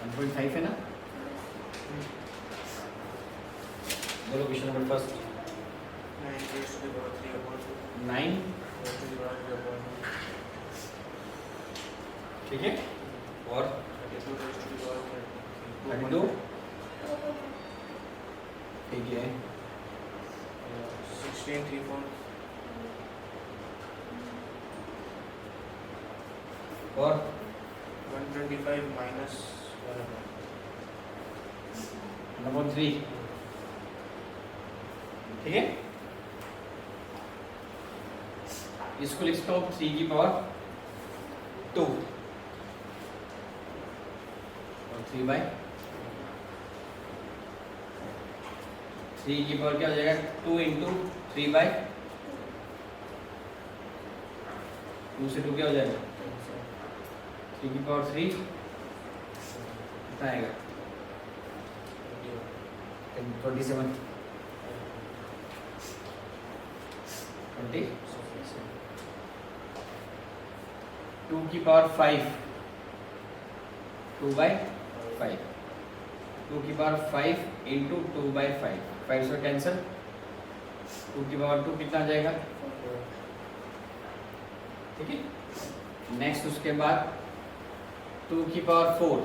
1.5 है ना? बोलो क्वेश्चन नंबर फर्स्ट। 9 ठीक है, और 32 ठीक है, 16 3 और 125 minus नंबर 3 ठीक है। इसको लिखता हूँ 3 की पावर 2 और 3 की पावर क्या हो जाएगा? 2 इंटू 3/2 से 2 क्या हो जाएगा? 3 की पावर 3 कितना आएगा? 27 2 की पावर 5 2/5 2 की पावर 5 इंटू 2/5 5 से कैंसिल 2 की पावर 2 कितना आ जाएगा? ठीक है। नेक्स्ट उसके बाद 2 की पावर 4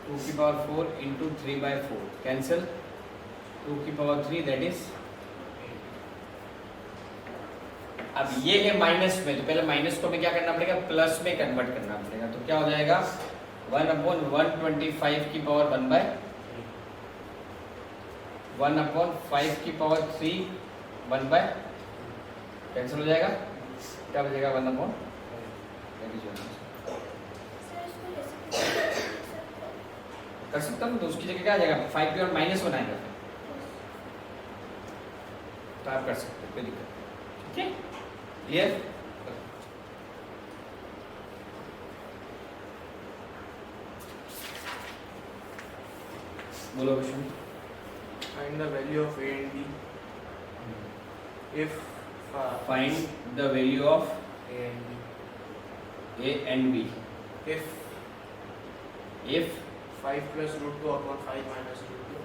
2 की पावर 4 इंटू 3/4 कैंसिल 2 की पावर 3 दैट इज। अब ये है माइनस में, तो पहले माइनस को हमें क्या करना पड़ेगा? प्लस में कन्वर्ट करना पड़ेगा। तो क्या हो जाएगा? 1/125 की पावर 1/5 की पावर 3 1/ कैंसिल हो जाएगा, क्या बचेगा? 1/, कर सकता हूँ। तो उसकी जगह क्या आ जाएगा? 5 की और माइनस बनाएगा, तो आप कर सकते हो, कोई दिक्कत नहीं। ठीक है, क्लियर? बोलो question. find the value of A and B if find the value of A and B A and B if if 5 plus root 2 upon 5 minus root 2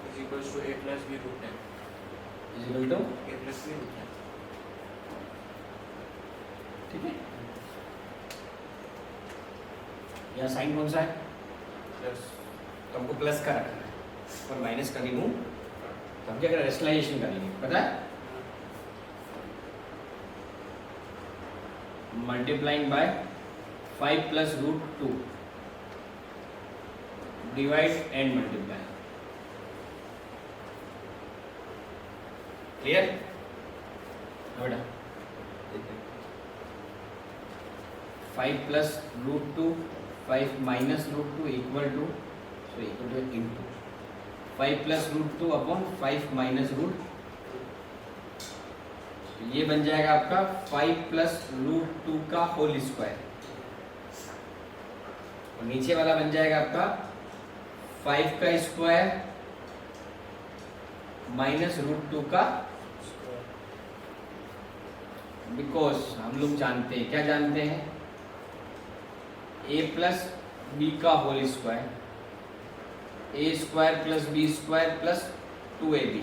is equals to A plus B root 10 is equal to, A plus B root 10 ठीक है। यहाँ sign कौन सा है? plus तो हमको plus का रखना है और माइनस का रिमूव। तो हम क्या करें? रेशनलाइजेशन करेंगे, पता है? Multiplying by 5 plus root 2 divide and multiply. Clear? बेटा 5 plus root 2 5 minus root 2 equal to into 5 plus root 2 upon 5 minus root, ये बन जाएगा आपका 5 प्लस रूट 2 का होल स्क्वायर और नीचे वाला बन जाएगा आपका 5 का स्क्वायर माइनस रूट 2 का, बिकॉज हम लोग जानते हैं, क्या जानते हैं? a प्लस बी का whole square, A square plus B square plus 2ab,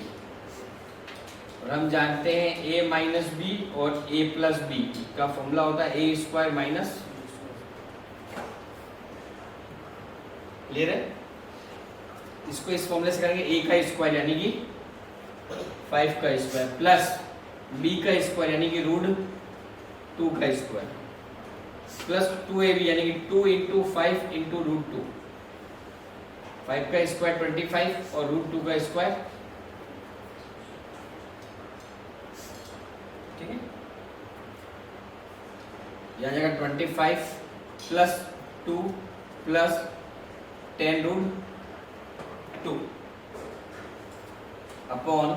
और हम जानते हैं a माइनस बी और a प्लस बी का फॉर्मूला होता है ए स्क्वायर माइनस। क्लियर है? इसको इस फॉर्मूले से करेंगे a का स्क्वायर यानी कि 5 का स्क्वायर प्लस b का स्क्वायर यानी कि रूट 2 का स्क्वायर प्लस 2ab यानी कि 2 इंटू 5 इंटू रूट 2, 5 का स्क्वायर 25 और रूट 2 का स्क्वायर। ठीक है, यह आ जाएगा 25 प्लस 2 प्लस 10 रूट 2 अपॉन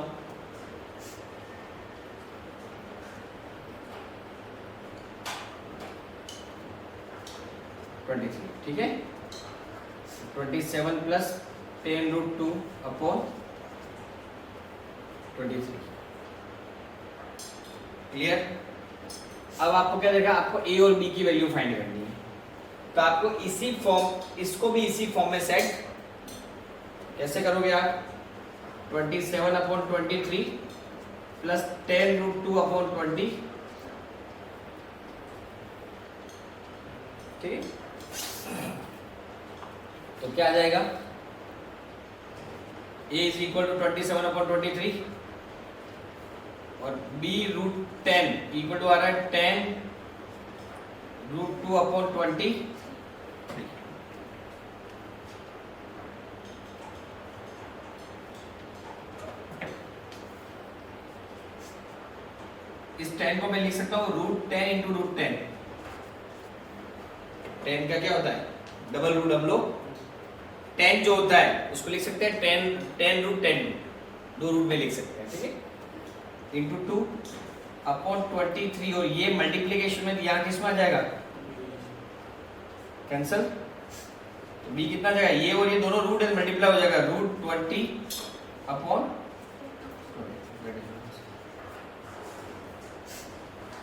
23। ठीक है, 27 प्लस 10 रूट 2 अपॉन 23। क्लियर? अब आपको क्या देगा, आपको ए और बी की वैल्यू फाइंड करनी है, तो आपको इसी फॉर्म, इसको भी इसी फॉर्म में सेट कैसे करोगे आप, 27/23 प्लस 10√2/20, ठीक है। तो क्या आ जाएगा, a इज इक्वल टू 27/23 और b √10 इक्वल टू आ रहा है 10√2/20। इस 10 को मैं लिख सकता हूँ √10 इंटू √10। 10 का क्या होता है, डबल रूट, हम लोग 10 जो होता है उसको लिख सकते हैं 10√10, दो रूट में लिख सकते हैं, ठीक है, इंटू 2/23, और ये मल्टीप्लीकेशन में यहाँ किस में आ जाएगा, कैंसल, तो b कितना जाएगा, ये और ये दोनों रूट है, मल्टीप्लाई हो जाएगा √20/,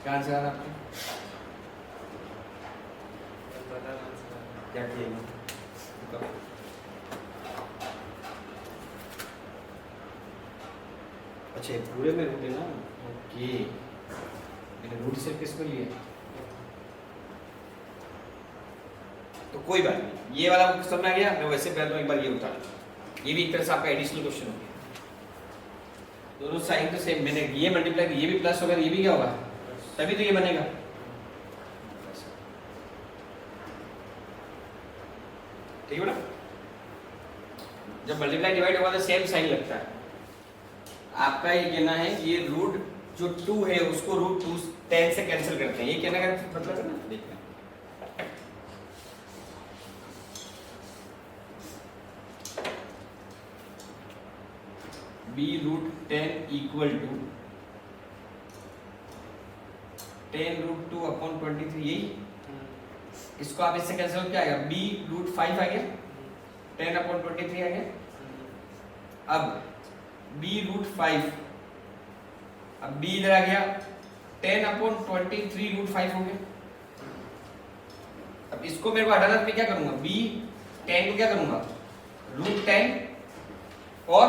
क्या आंसर आ रहा है आपको, क्या किया, अच्छा ये पूरे में रूट है ना, ओके, मैंने रूट सिर्फ किस में लिया, तो कोई बात नहीं, ये वाला समझ में आ गया। मैं वैसे पहले एक बार ये उतार, ये भी एक तरह से आपका एडिशनल क्वेश्चन हो गया, दोनों साइन तो सेम, मैंने ये मल्टीप्लाई, ये भी प्लस होगा, ये भी क्या होगा, तभी तो ये बनेगा, ठीक है ना, जब मल्टीप्लाई डिवाइड होगा तो सेम साइन लगता है। आपका ये कहना है ये रूट जो 2 है उसको √10 से कैंसिल करते हैं, ये कहने का मतलब है ना, देखना b √10 इक्वल टू 10√2/23, यही, इसको आप इससे कैंसिल, क्या आएगा, b √5 आ गया, 10/23 आ गया, अब b √5, अब b इधर आ गया, 10/23 √5 हो गया। अब इसको मेरे को हटाना, मैं क्या करूंगा, b 10 को क्या करूंगा, √10 और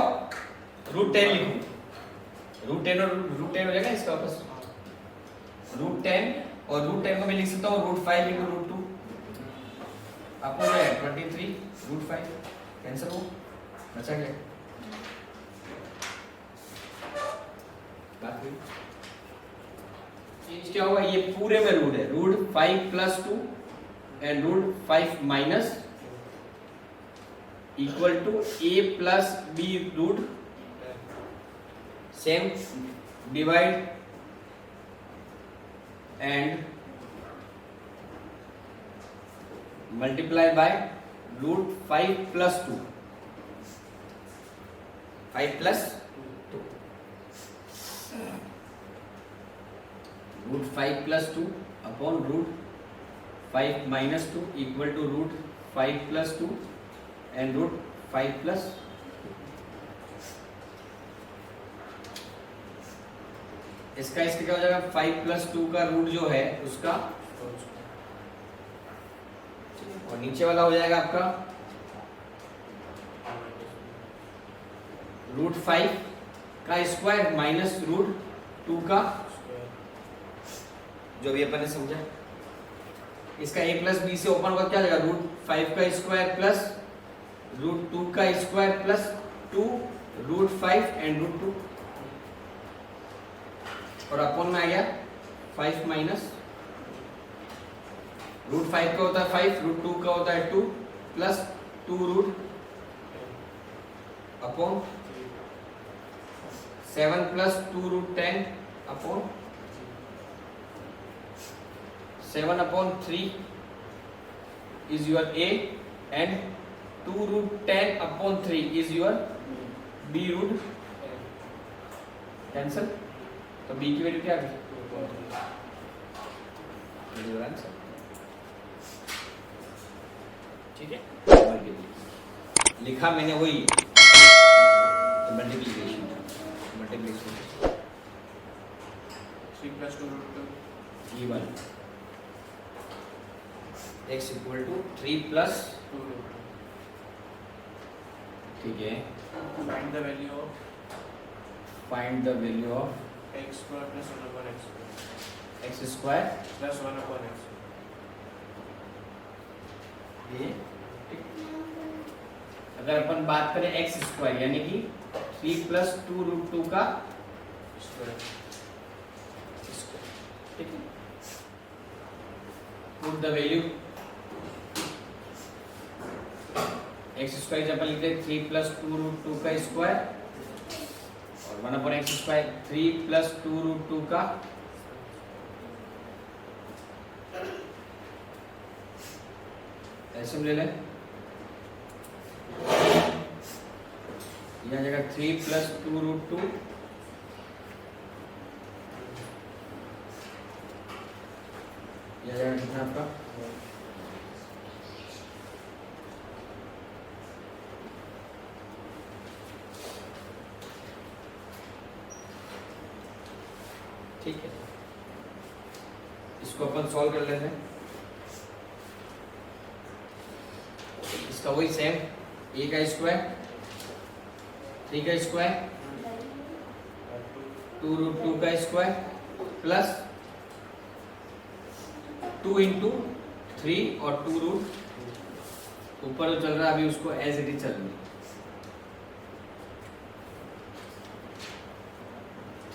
√10 लिखूं, √10 और √10 हो जाएगा इसका वापस, √10 और √10 को मैं लिख सकता हूँ √5 × √2, आपको जो है 23 √5 कैंसिल हो, बचा गया, चेंज क्या होगा, ये पूरे में रूट है, √5 + 2 and √5 minus equal to a + b root, same divide and multiply by √5 + 2, 5 + 2, √5 + 2 upon √5 - 2 equal to √5 + 2 and √5 + 2। इसका क्या हो जाएगा, 5 + 2 का रूट जो है उसका, और नीचे वाला हो जाएगा आपका √5 का स्क्वायर माइनस √2 का, जो भी अपन ने समझा, इसका a + b से ओपन होगा, क्या जाएगा, √5 का स्क्वायर प्लस √2 का स्क्वायर प्लस 2 √5 एंड √2, और अपन में आ गया 5 माइनस √5 का होता है 5, √2 का होता है 2 plus 2 upon 7 + 2 √10 upon 7/3 is your a and 2√10/3 is your b root, cancel, तो b की वैल्यू क्या आ गई, आंसर, ठीक है, लिखा मैंने वही multiplication 3 + 2 √2, given x equal to 3 plus 2 root 2. ठीक है Find the value of find the value of x square plus 1 upon x square x square plus 1 upon x. ये अगर अपन बात करें एक्स स्क्वायर यानी कि 3 प्लस 2 रूट 2 का Square. स्क्वायर, ठीक है put the value x square जब अपन लिखते हैं 3 प्लस 2 रूट 2 का स्क्वायर और 1 upon x square 3 plus 2 root 2 का एलसीएम ले लें यह जगह 3 प्लस 2 रूट 2 यह जगह कितना आपका ठीक है इसको अपन सॉल्व कर लेते हैं इसका वही सेम ए का स्क्वायर 3 का स्क्वायर 2 रूट 2 का स्क्वायर प्लस 2 इंटू 3 और 2 रूट ऊपर जो चल रहा है अभी उसको एज इट इज चल रही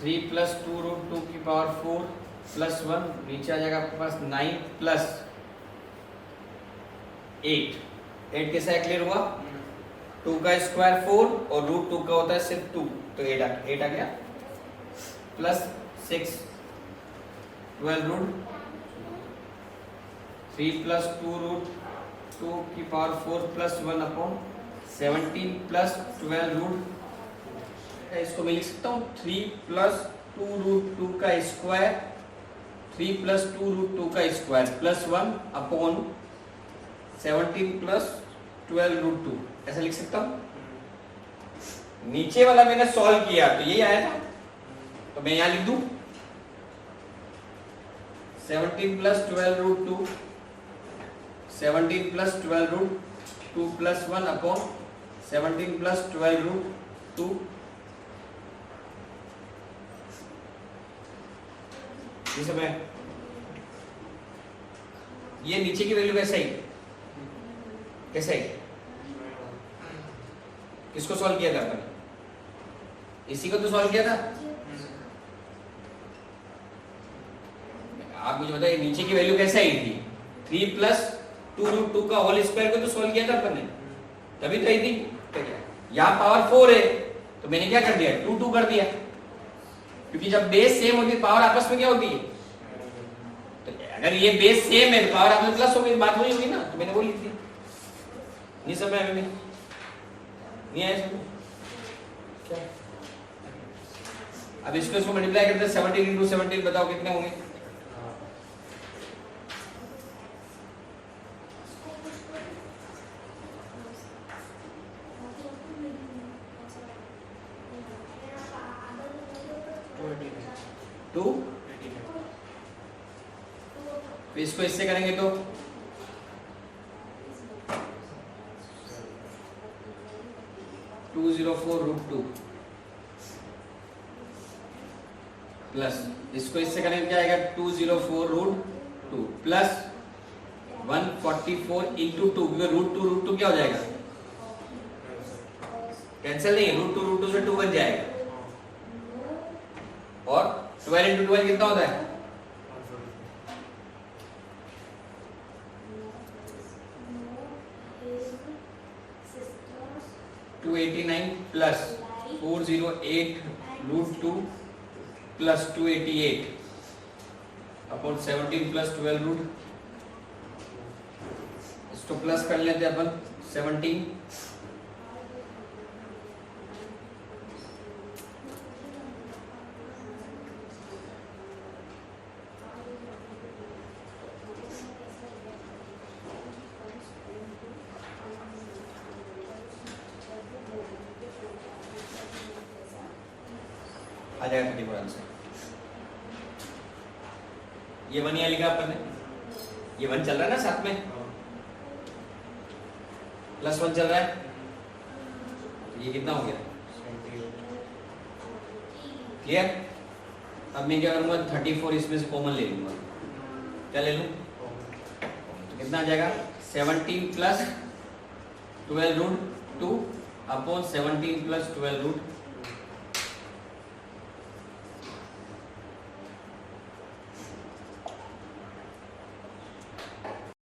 3 प्लस 2 रूट 2 की पावर 4 प्लस 1 नीचे आ जाएगा आपके पास 9 प्लस 8 कैसा क्लियर हुआ 2 का स्क्वायर 4 और रूट 2 का होता है सिर्फ 2 तो 8 आ गया प्लस 6 12 रूट 3 प्लस 2 रूट 2 की power 4 plus 1 upon 17 plus 12 root इसको मैं लिख सकता हूँ 3 प्लस 2 रूट 2 का स्क्वायर 3 प्लस 2 रूट 2 का square plus 1 upon 17 plus 12 root 2 ऐसा लिख सकता हूँ नीचे वाला मैंने सॉल्व किया तो यही आया था तो मैं यहाँ लिख दूं 17 plus 12 root 2 17 plus 12 root 2 plus 1 upon 17 plus 12 root 2 ये सब है ये नीचे की वैल्यू कैसे आई कैसे आई किसको सॉल्व किया था अपन इसी को तो सॉल्व किया था आप मुझे बताइए नीचे की वैल्यू कैसे आई थी 3 प्लस 2 रूट 2 का होल स्क्वायर को तो सॉल्व किया था अपन ने तभी तो आई थी यहाँ पावर 4 है तो मैंने क्या कर दिया 2 2 कर दिया क्योंकि जब बेस सेम होती है पावर आपस में क्या होती है तो अगर ये बेस सेम है तो पावर आपस में प्लस होगी बात वही होगी ना तो मैंने वो लिख दी नहीं समझ में नहीं आया समझ क्या अब इसको मल्टीप्लाई करते हैं 17 इंटू 17 बताओ कितने होंगे टू इसको इससे करेंगे तो 204 रूट 2 प्लस इसको इससे करेंगे क्या आएगा 204 रूट 2 प्लस 144 इंटू 2 रूट 2 क्या हो जाएगा कैंसिल नहीं रूट 2 से 2 बन जाएगा और 12 इंटू 12 कितना होता है 289 plus 408 root 2 plus 288 upon 17 plus 12 root इसको प्लस कर लेते हैं अपन 17 आ जाएगा 34 आंसर ये 1 यहाँ लिखा अपन ने, ये 1 चल रहा है ना साथ में, +1 चल रहा है, तो ये कितना हो गया? क्लियर? अब मैं क्या करूंगा, 34 इसमें से कॉमन ले लूंगा। क्या ले लूं? तो कितना आ जाएगा? 17 + 12√2 अपॉन 17 + 12√2